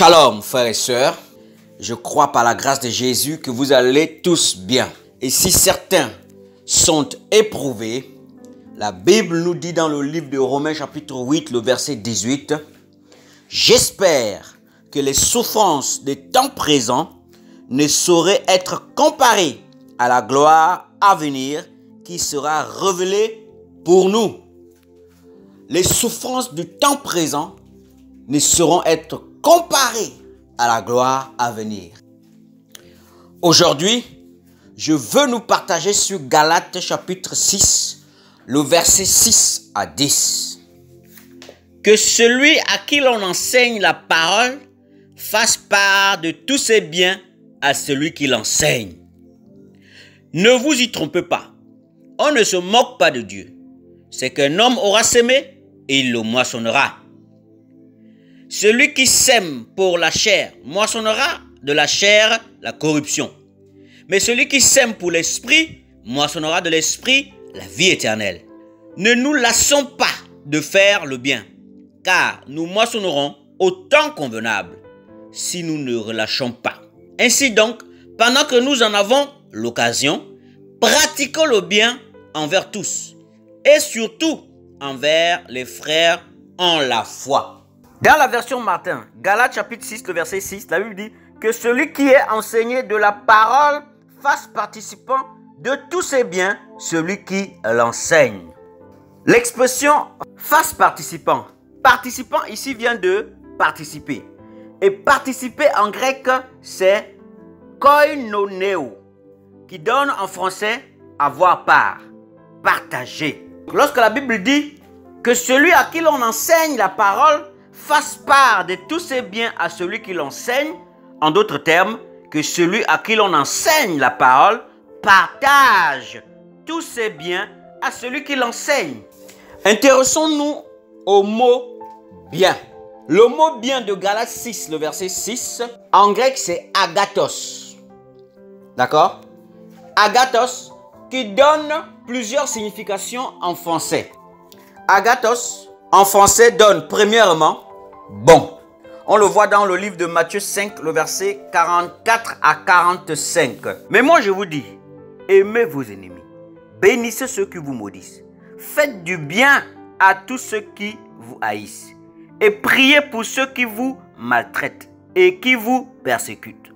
Shalom frères et sœurs, je crois par la grâce de Jésus que vous allez tous bien. Et si certains sont éprouvés, la Bible nous dit dans le livre de Romains chapitre 8, le verset 18, « J'espère que les souffrances des temps présents ne sauraient être comparées à la gloire à venir qui sera révélée pour nous. » Les souffrances du temps présent ne sauront être comparées à la gloire à venir. Aujourd'hui, je veux nous partager sur Galates chapitre 6, le verset 6 à 10. Que celui à qui l'on enseigne la parole fasse part de tous ses biens à celui qui l'enseigne. Ne vous y trompez pas, on ne se moque pas de Dieu. C'est qu'un homme aura semé et il le moissonnera. Celui qui sème pour la chair moissonnera de la chair la corruption. Mais celui qui sème pour l'esprit moissonnera de l'esprit la vie éternelle. Ne nous lassons pas de faire le bien, car nous moissonnerons au temps convenable si nous ne relâchons pas. Ainsi donc, pendant que nous en avons l'occasion, pratiquons le bien envers tous et surtout envers les frères en la foi. Dans la version Martin, Galates chapitre 6, le verset 6, la Bible dit que celui qui est enseigné de la parole fasse participant de tous ses biens celui qui l'enseigne. L'expression fasse participant. Participant ici vient de participer. Et participer en grec, c'est koinoneo, qui donne en français avoir part, partager. Lorsque la Bible dit que celui à qui l'on enseigne la parole fasse part de tous ses biens à celui qui l'enseigne, en d'autres termes, que celui à qui l'on enseigne la parole partage tous ses biens à celui qui l'enseigne. Intéressons-nous au mot bien. Le mot bien de Galates 6, le verset 6, en grec c'est agathos. D'accord? Agathos qui donne plusieurs significations en français. Agathos en français donne premièrement bon. On le voit dans le livre de Matthieu 5, le verset 44 à 45. Mais moi je vous dis, aimez vos ennemis, bénissez ceux qui vous maudissent, faites du bien à tous ceux qui vous haïssent et priez pour ceux qui vous maltraitent et qui vous persécutent,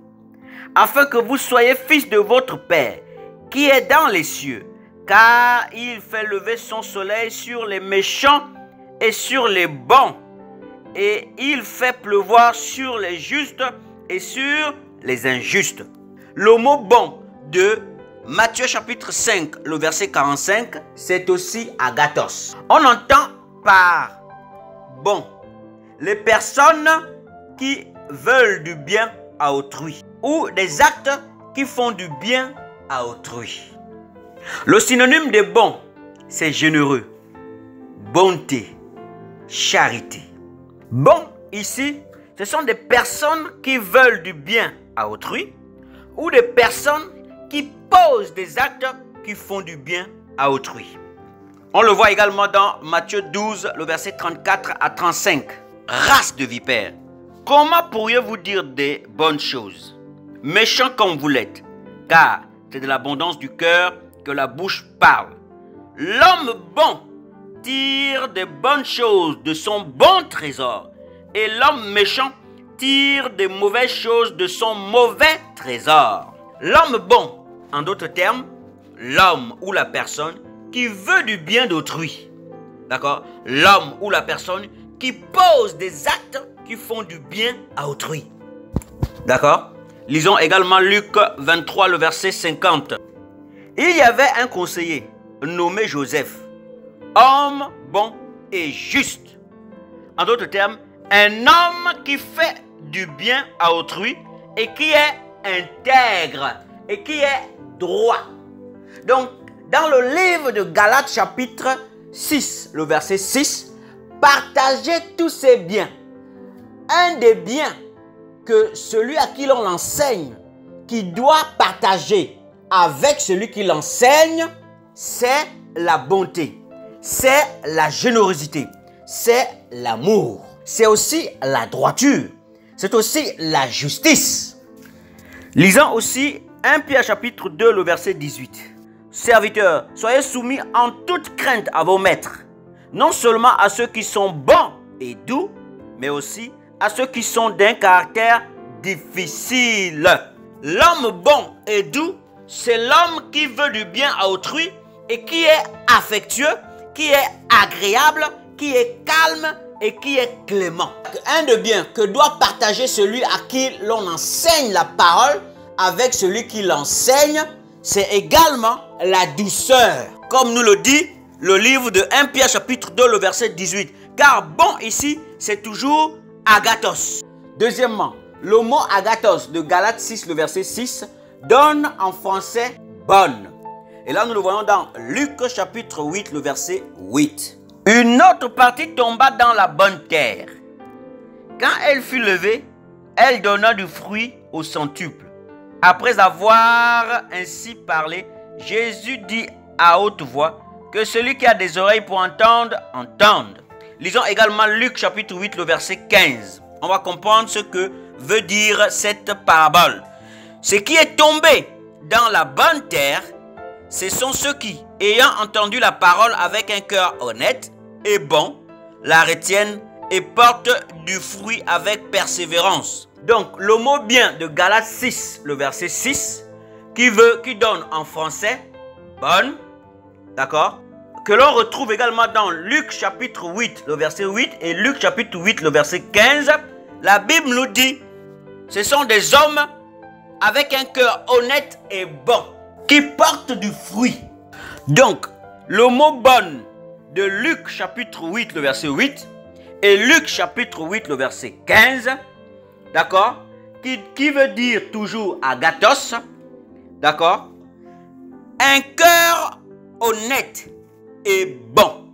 afin que vous soyez fils de votre Père qui est dans les cieux, car il fait lever son soleil sur les méchants et sur les bons, et il fait pleuvoir sur les justes et sur les injustes. Le mot bon de Matthieu chapitre 5, le verset 45, c'est aussi agathos. On entend par bon les personnes qui veulent du bien à autrui ou des actes qui font du bien à autrui. Le synonyme de bon, c'est généreux, bonté, charité. Bon, ici, ce sont des personnes qui veulent du bien à autrui ou des personnes qui posent des actes qui font du bien à autrui. On le voit également dans Matthieu 12, le verset 34 à 35. Race de vipères, comment pourriez-vous dire des bonnes choses, méchants comme vous l'êtes, car c'est de l'abondance du cœur que la bouche parle. L'homme bon tire des bonnes choses de son bon trésor, et l'homme méchant tire des mauvaises choses de son mauvais trésor. L'homme bon, en d'autres termes, l'homme ou la personne qui veut du bien d'autrui. D'accord? L'homme ou la personne qui pose des actes qui font du bien à autrui. D'accord? Lisons également Luc 23, le verset 50. Il y avait un conseiller nommé Joseph, homme bon et juste. En d'autres termes, un homme qui fait du bien à autrui et qui est intègre et qui est droit. Donc, dans le livre de Galates chapitre 6, le verset 6, partagez tous ces biens. Un des biens que celui à qui l'on l'enseigne, qui doit partager avec celui qui l'enseigne, c'est la bonté, c'est la générosité, c'est l'amour, c'est aussi la droiture, c'est aussi la justice. Lisons aussi 1 Pierre chapitre 2, le verset 18. Serviteurs, soyez soumis en toute crainte à vos maîtres, non seulement à ceux qui sont bons et doux, mais aussi à ceux qui sont d'un caractère difficile. L'homme bon et doux, c'est l'homme qui veut du bien à autrui et qui est affectueux, qui est agréable, qui est calme et qui est clément. Un de bien que doit partager celui à qui l'on enseigne la parole avec celui qui l'enseigne, c'est également la douceur. Comme nous le dit le livre de 1 Pierre chapitre 2, le verset 18. Car bon ici, c'est toujours agathos. Deuxièmement, le mot agathos de Galates 6, le verset 6, donne en français bonne. Et là, nous le voyons dans Luc chapitre 8, le verset 8. Une autre partie tomba dans la bonne terre. Quand elle fut levée, elle donna du fruit au centuple. Après avoir ainsi parlé, Jésus dit à haute voix que celui qui a des oreilles pour entendre, entende. Lisons également Luc chapitre 8, le verset 15. On va comprendre ce que veut dire cette parabole. Ce qui est tombé dans la bonne terre, ce sont ceux qui, ayant entendu la parole avec un cœur honnête et bon, la retiennent et portent du fruit avec persévérance. Donc, le mot bien de Galates 6, le verset 6, qui donne en français bonne, d'accord, que l'on retrouve également dans Luc chapitre 8, le verset 8 et Luc chapitre 8, le verset 15, la Bible nous dit, ce sont des hommes avec un cœur honnête et bon, qui portent du fruit. Donc, le mot bonne de Luc chapitre 8, le verset 8, et Luc chapitre 8, le verset 15, d'accord, qui veut dire toujours agathos, d'accord, un cœur honnête et bon.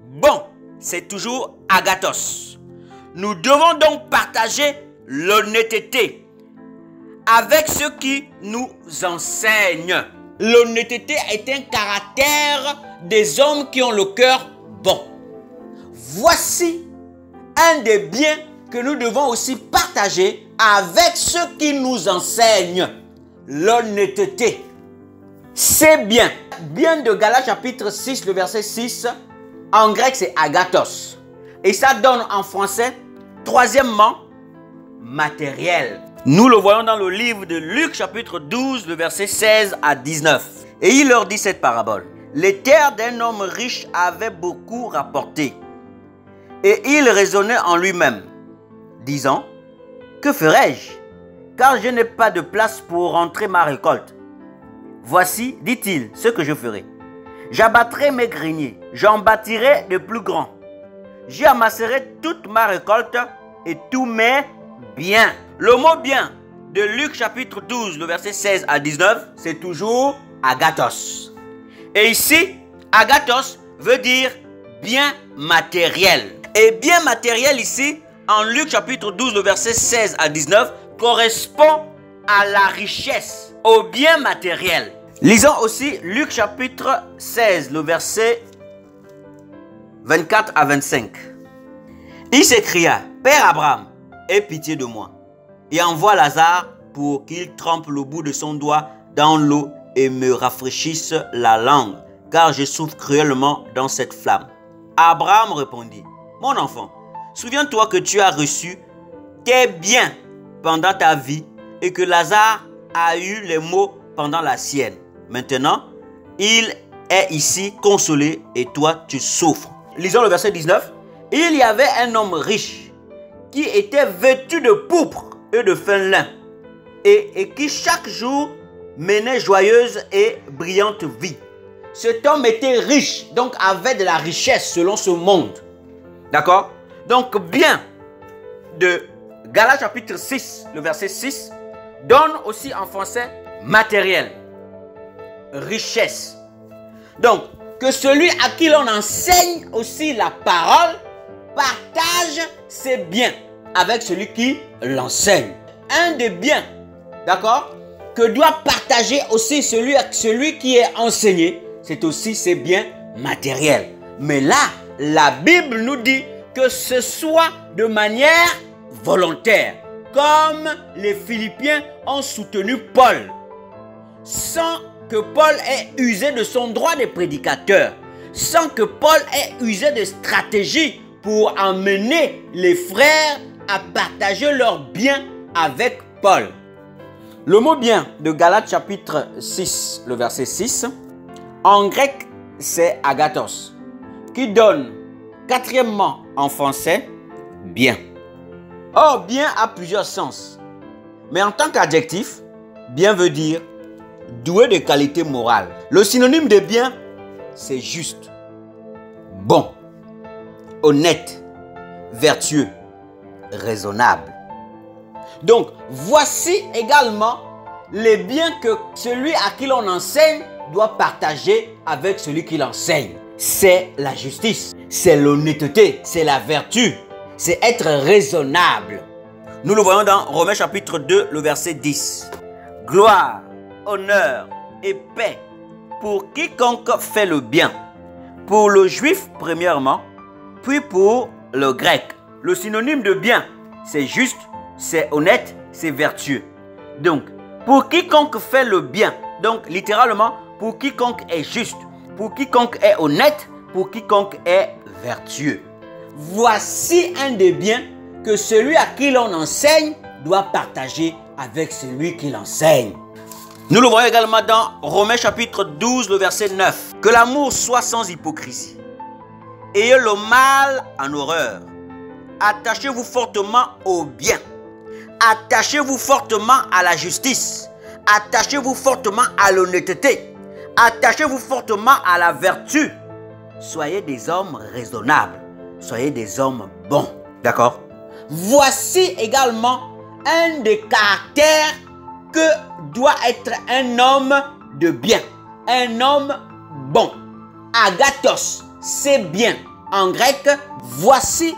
Bon, c'est toujours agathos. Nous devons donc partager l'honnêteté avec ceux qui nous enseignent. L'honnêteté est un caractère des hommes qui ont le cœur bon. Voici un des biens que nous devons aussi partager avec ceux qui nous enseignent. L'honnêteté. C'est bien. Bien de Galates chapitre 6, le verset 6, en grec c'est agathos. Et ça donne en français, troisièmement, matériel. Nous le voyons dans le livre de Luc chapitre 12, le verset 16 à 19. Et il leur dit cette parabole. Les terres d'un homme riche avaient beaucoup rapporté. Et il raisonnait en lui-même, disant, que ferai-je, car je n'ai pas de place pour rentrer ma récolte. Voici, dit-il, ce que je ferai. J'abattrai mes greniers, j'en bâtirai de plus grands. J'y amasserai toute ma récolte et tous mes biens. Le mot bien de Luc chapitre 12, le verset 16 à 19, c'est toujours agathos. Et ici, agathos veut dire bien matériel. Et bien matériel ici, en Luc chapitre 12, le verset 16 à 19, correspond à la richesse, au bien matériel. Lisons aussi Luc chapitre 16, le verset 24 à 25. Il s'écria, Père Abraham, aie pitié de moi, et envoie Lazare pour qu'il trempe le bout de son doigt dans l'eau et me rafraîchisse la langue, car je souffre cruellement dans cette flamme. Abraham répondit, mon enfant, souviens-toi que tu as reçu tes biens pendant ta vie et que Lazare a eu les maux pendant la sienne. Maintenant, il est ici consolé et toi tu souffres. Lisons le verset 19. Il y avait un homme riche qui était vêtu de pourpre et de fin lin et qui chaque jour menait joyeuse et brillante vie. Cet homme était riche, donc avait de la richesse selon ce monde. D'accord? Donc bien de Galates chapitre 6, le verset 6, donne aussi en français matériel, richesse. Donc, que celui à qui l'on enseigne aussi la parole partage ses biens avec celui qui l'enseigne. Un des biens, d'accord, que doit partager aussi celui qui est enseigné, c'est aussi ses biens matériels. Mais là, la Bible nous dit que ce soit de manière volontaire. comme les Philippiens ont soutenu Paul, sans que Paul ait usé de son droit de prédicateur, sans que Paul ait usé de stratégie pour emmener les frères à partager leurs biens avec Paul. Le mot bien de Galates chapitre 6, le verset 6, en grec c'est agathos, qui donne quatrièmement en français bien. Or, bien a plusieurs sens, mais en tant qu'adjectif, bien veut dire doué de qualité morale. Le synonyme de bien, c'est juste, bon, honnête, vertueux, raisonnable. Donc, voici également les biens que celui à qui l'on enseigne doit partager avec celui qui l'enseigne. C'est la justice, c'est l'honnêteté, c'est la vertu, c'est être raisonnable. Nous le voyons dans Romains chapitre 2, le verset 10. Gloire, honneur et paix pour quiconque fait le bien, pour le juif premièrement, puis pour le grec. Le synonyme de bien, c'est juste, c'est honnête, c'est vertueux. Donc, pour quiconque fait le bien, donc littéralement, pour quiconque est juste, pour quiconque est honnête, pour quiconque est vertueux. Voici un des biens que celui à qui l'on enseigne doit partager avec celui qui l'enseigne. Nous le voyons également dans Romains chapitre 12, le verset 9. Que l'amour soit sans hypocrisie. Ayez le mal en horreur. Attachez-vous fortement au bien. Attachez-vous fortement à la justice. Attachez-vous fortement à l'honnêteté. Attachez-vous fortement à la vertu. Soyez des hommes raisonnables. Soyez des hommes bons. D'accord? Voici également un des caractères que doit être un homme de bien. Un homme bon. Agathos, c'est bien. En grec, voici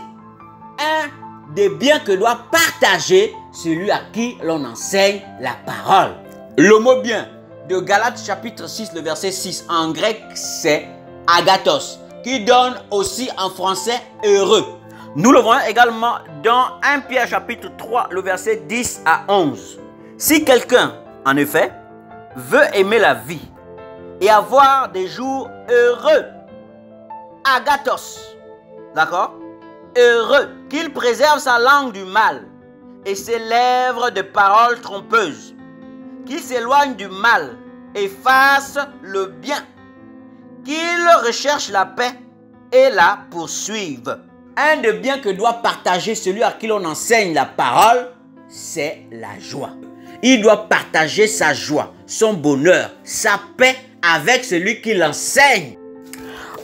un des biens que doit partager celui à qui l'on enseigne la parole. Le mot bien de Galates chapitre 6, le verset 6, en grec, c'est agathos, qui donne aussi en français heureux. Nous le voyons également dans 1 Pierre chapitre 3, le verset 10 à 11. Si quelqu'un, en effet, veut aimer la vie et avoir des jours heureux, agathos, d'accord? Heureux, qu'il préserve sa langue du mal et ses lèvres de paroles trompeuses, qu'il s'éloigne du mal et fasse le bien, qu'il recherche la paix et la poursuive. Un des biens que doit partager celui à qui l'on enseigne la parole, c'est la joie. Il doit partager sa joie, son bonheur, sa paix avec celui qui l'enseigne.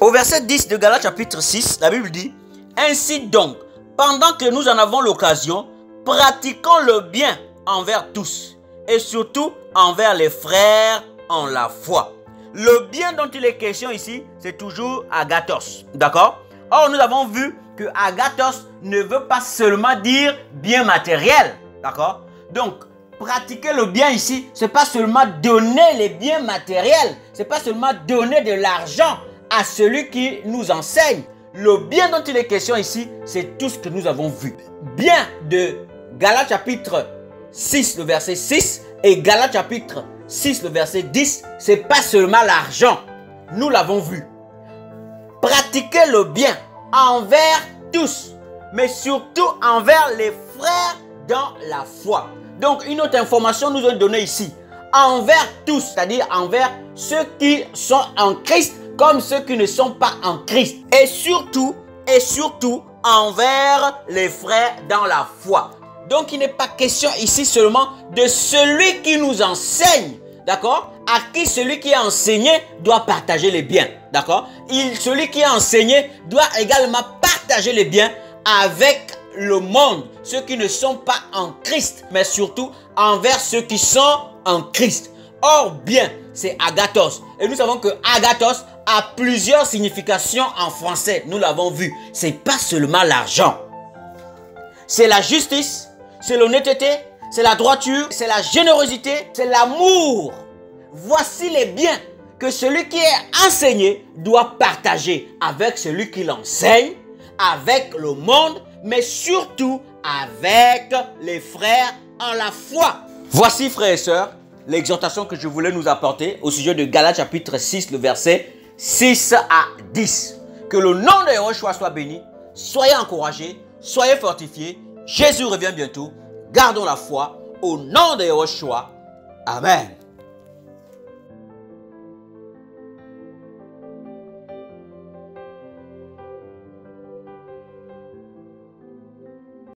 Au verset 10 de Galates chapitre 6, la Bible dit: ainsi donc, pendant que nous en avons l'occasion, pratiquons le bien envers tous et surtout envers les frères en la foi. Le bien dont il est question ici, c'est toujours agathos. D'accord? Or, nous avons vu que agathos ne veut pas seulement dire bien matériel. D'accord? Donc, pratiquer le bien ici, ce n'est pas seulement donner les biens matériels. Ce n'est pas seulement donner de l'argent à celui qui nous enseigne. Le bien dont il est question ici, c'est tout ce que nous avons vu. Bien de Galates chapitre 6, le verset 6 et Galates chapitre 6, le verset 10, ce n'est pas seulement l'argent. Nous l'avons vu. Pratiquer le bien envers tous, mais surtout envers les frères dans la foi. Donc, une autre information nous est donnée ici. Envers tous, c'est-à-dire envers ceux qui sont en Christ comme ceux qui ne sont pas en Christ. Et surtout envers les frères dans la foi. Donc, il n'est pas question ici seulement de celui qui nous enseigne, d'accord? À qui celui qui est enseigné doit partager les biens, d'accord? Celui qui est enseigné doit également partager les biens avec le monde, ceux qui ne sont pas en Christ, mais surtout envers ceux qui sont en Christ. Or, bien, c'est agathos. Et nous savons que agathos a plusieurs significations en français. Nous l'avons vu. Ce n'est pas seulement l'argent. C'est la justice, c'est l'honnêteté, c'est la droiture, c'est la générosité, c'est l'amour. Voici les biens que celui qui est enseigné doit partager avec celui qui l'enseigne, avec le monde, mais surtout avec les frères en la foi. Voici, frères et sœurs, l'exhortation que je voulais nous apporter au sujet de Galates chapitre 6, le verset 6 à 10. Que le nom de Yahushua soit béni. Soyez encouragés, soyez fortifiés. Jésus revient bientôt. Gardons la foi au nom de Yahushua. Amen.